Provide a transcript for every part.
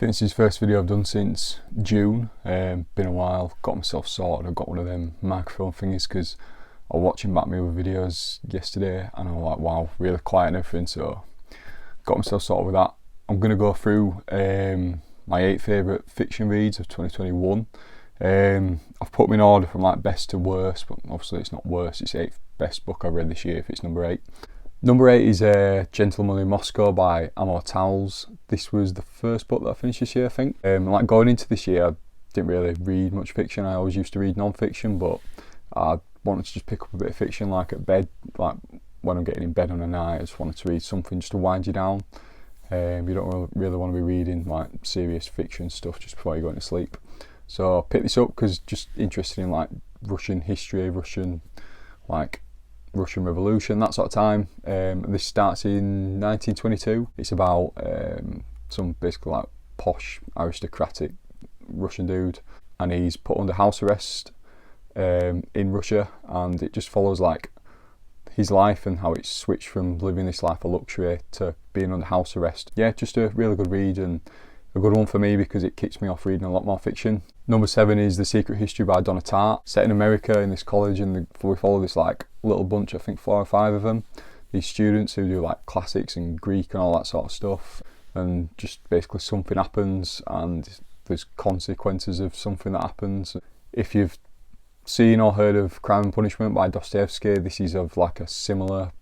This is the first video I've done since June. Been a while, got myself sorted. I've got one of them microphone thingies because I was watching back my other videos yesterday and I'm like, wow, really quiet and everything, so got myself sorted with that. I'm going to go through my 8 favourite fiction reads of 2021. I've put them in order from like best to worst, but obviously it's not worst, it's the 8th best book I've read this year if it's number 8. Number 8 is Gentleman in Moscow by Amor Towles. This was the first book that I finished this year, I think. Like going into this year, I didn't really read much fiction. I always used to read non-fiction, but I wanted to just pick up a bit of fiction like at bed, like when I'm getting in bed on a night. I just wanted to read something just to wind you down. You don't really want to be reading like serious fiction stuff just before you're going to sleep. So I picked this up because just interested in like Russian history, Russian Revolution, that sort of time. This starts in 1922. It's about some basically like posh, aristocratic Russian dude, and he's put under house arrest in Russia, and it just follows like his life and how it's switched from living this life of luxury to being under house arrest. Yeah, just a really good read and a good one for me because it kicks me off reading a lot more fiction. Number 7 is The Secret History by Donna Tartt. Set in America in this college, and we follow this like little bunch, I think 4 or 5 of them, these students who do like classics and Greek and all that sort of stuff, and just basically something happens and there's consequences of something that happens. If you've seen or heard of Crime and Punishment by Dostoevsky, this is of like a similar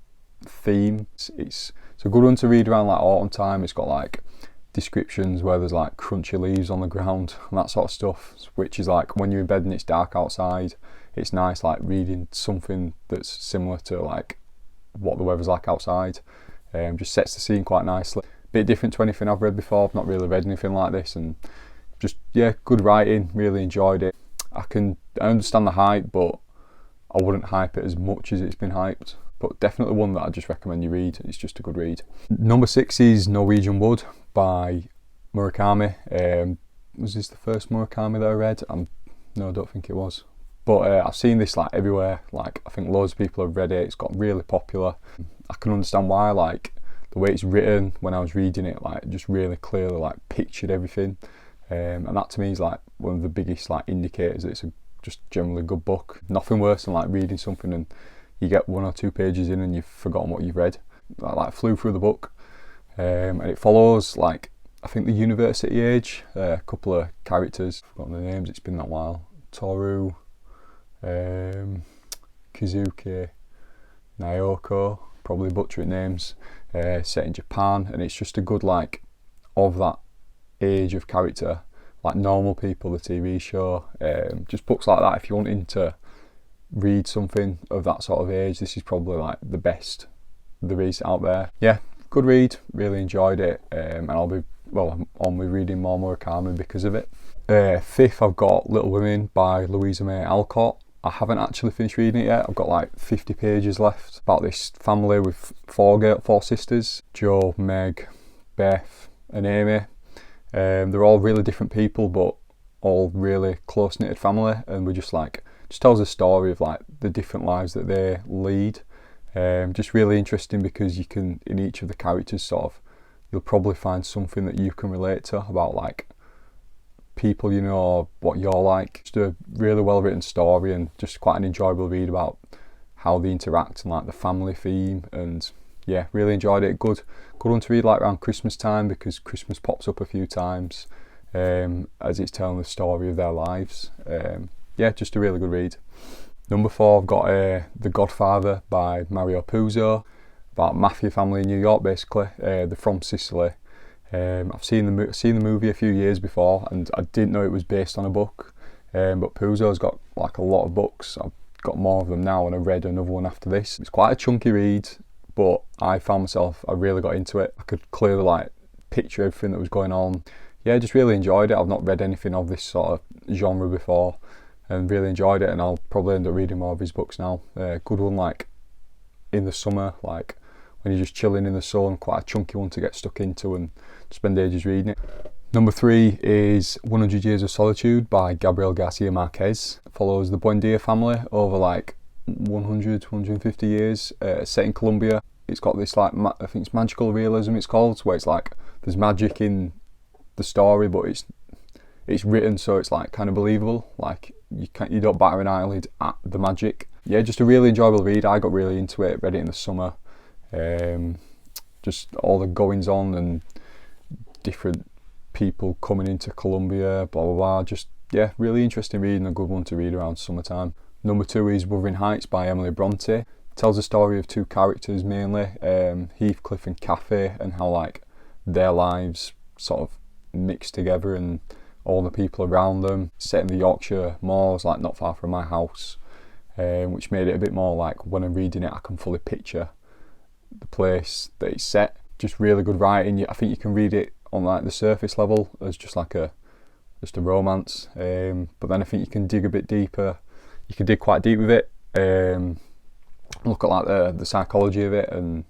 theme. It's a good one to read around like autumn time. It's got like descriptions where there's like crunchy leaves on the ground and that sort of stuff, which is like when you're in bed and it's dark outside, it's nice like reading something that's similar to like what the weather's like outside. Just sets the scene quite nicely. Bit different to anything I've read before. I've not really read anything like this, and just, yeah, good writing, really enjoyed it. I understand the hype, but I wouldn't hype it as much as it's been hyped, but definitely one that I just recommend you read. It's just a good read. Number 6 is Norwegian Wood by Murakami. Was this the first Murakami that I read? No, I don't think it was. But I've seen this like everywhere. Like I think loads of people have read it. It's got really popular. I can understand why. Like the way it's written, when I was reading it, like just really clearly like pictured everything. And that to me is like one of the biggest like indicators that it's just generally good book. Nothing worse than like reading something and you get 1 or 2 pages in and you've forgotten what you've read. I like flew through the book. And it follows like I think the university age, a couple of characters, I've forgotten their names, it's been that while. Toru, Kizuki, Naoko, probably butchering names, set in Japan, and it's just a good like of that age of character, like Normal People, the TV show, just books like that. If you're wanting to read something of that sort of age, this is probably like the best there is out there. Yeah, good read, really enjoyed it, and I'm only reading more Murakami because of it. 5th, I've got Little Women by Louisa May Alcott. I haven't actually finished reading it yet. I've got like 50 pages left, about this family with 4 sisters, Jo, Meg, Beth and Amy. They're all really different people but all really close-knitted family, and we just tells a story of like the different lives that they lead. Just really interesting because you can, in each of the characters you'll probably find something that you can relate to about like people you know or what you're like. Just a really well written story and just quite an enjoyable read about how they interact and like the family theme, and yeah, really enjoyed it. Good one to read like around Christmas time because Christmas pops up a few times as it's telling the story of their lives. Yeah, just a really good read. Number 4, I've got The Godfather by Mario Puzo, about a mafia family in New York basically. They're from Sicily. I've seen the movie a few years before and I didn't know it was based on a book, but Puzo's got like a lot of books. I've got more of them now and I read another one after this. It's quite a chunky read, but I really got into it. I could clearly like picture everything that was going on. Yeah, just really enjoyed it. I've not read anything of this sort of genre before and really enjoyed it, and I'll probably end up reading more of his books now. Good one like in the summer, like when you're just chilling in the sun, quite a chunky one to get stuck into and spend ages reading it. Number 3 is 100 Years of Solitude by Gabriel Garcia Marquez. It follows the Buendia family over like 150 years, set in Colombia. It's got this like, I think it's magical realism it's called, where it's like there's magic in the story, but it's written so it's like kind of believable. Like you don't batter an eyelid at the magic. Yeah, just a really enjoyable read. I got really into it. Read it in the summer. Just all the goings on and different people coming into Colombia, blah blah blah. Just yeah, really interesting read and a good one to read around summertime. Number 2 is Wuthering Heights by Emily Bronte. It tells the story of 2 characters mainly, Heathcliff and Cathy, and how like their lives sort of mixed together and all the people around them. Set in the Yorkshire moors, like not far from my house, which made it a bit more like when I'm reading it I can fully picture the place that it's set. Just really good writing. I think you can read it on like the surface level as just a romance, but then I think you can dig a bit deeper. You can dig quite deep with it, look at like the psychology of it and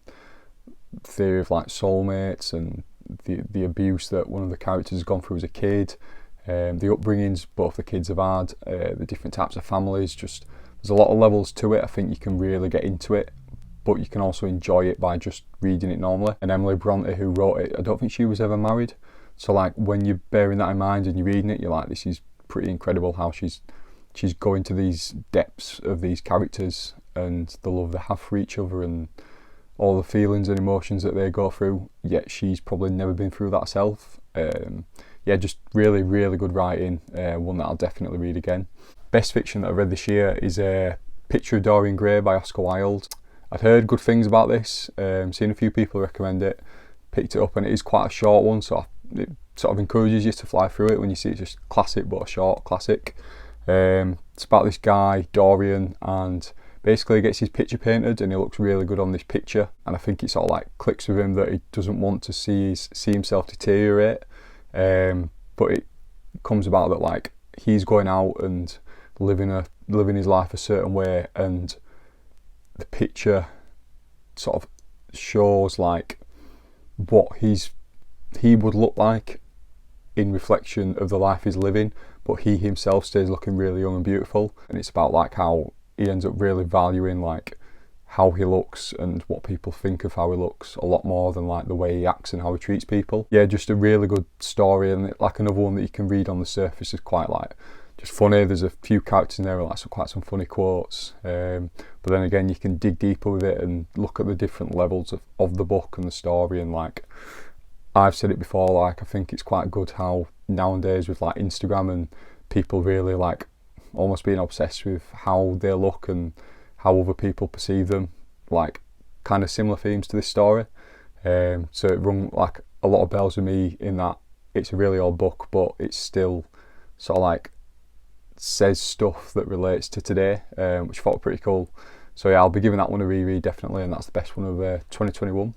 theory of like soulmates and the abuse that one of the characters has gone through as a kid, the upbringings both the kids have had, the different types of families. Just there's a lot of levels to it. I think you can really get into it, but you can also enjoy it by just reading it normally. And Emily Bronte, who wrote it, I don't think she was ever married, so like when you're bearing that in mind and you're reading it, you're like, this is pretty incredible how she's going to these depths of these characters and the love they have for each other and all the feelings and emotions that they go through, yet she's probably never been through that herself. Yeah, just really, really good writing, one that I'll definitely read again. Best fiction that I read this year is Picture of Dorian Gray by Oscar Wilde. I'd heard good things about this, seen a few people recommend it, picked it up, and it is quite a short one, so it sort of encourages you to fly through it when you see it's just classic but a short classic. It's about this guy Dorian, and basically he gets his picture painted and he looks really good on this picture, and I think it sort of like clicks with him that he doesn't want to see himself deteriorate, but it comes about that like he's going out and living his life a certain way, and the picture sort of shows like what he would look like in reflection of the life he's living, but he himself stays looking really young and beautiful. And it's about like how he ends up really valuing like how he looks and what people think of how he looks a lot more than like the way he acts and how he treats people. Yeah, just a really good story, and like another one that you can read on the surface is quite like just funny. There's a few characters in there with like quite some funny quotes, but then again you can dig deeper with it and look at the different levels of the book and the story. And like I've said it before, like I think it's quite good how nowadays with like Instagram and people really like almost being obsessed with how they look and how other people perceive them, like kind of similar themes to this story. So it rung like a lot of bells with me in that it's a really old book, but it's still sort of like says stuff that relates to today, which I thought was pretty cool. So yeah, I'll be giving that one a reread definitely, and that's the best one of 2021.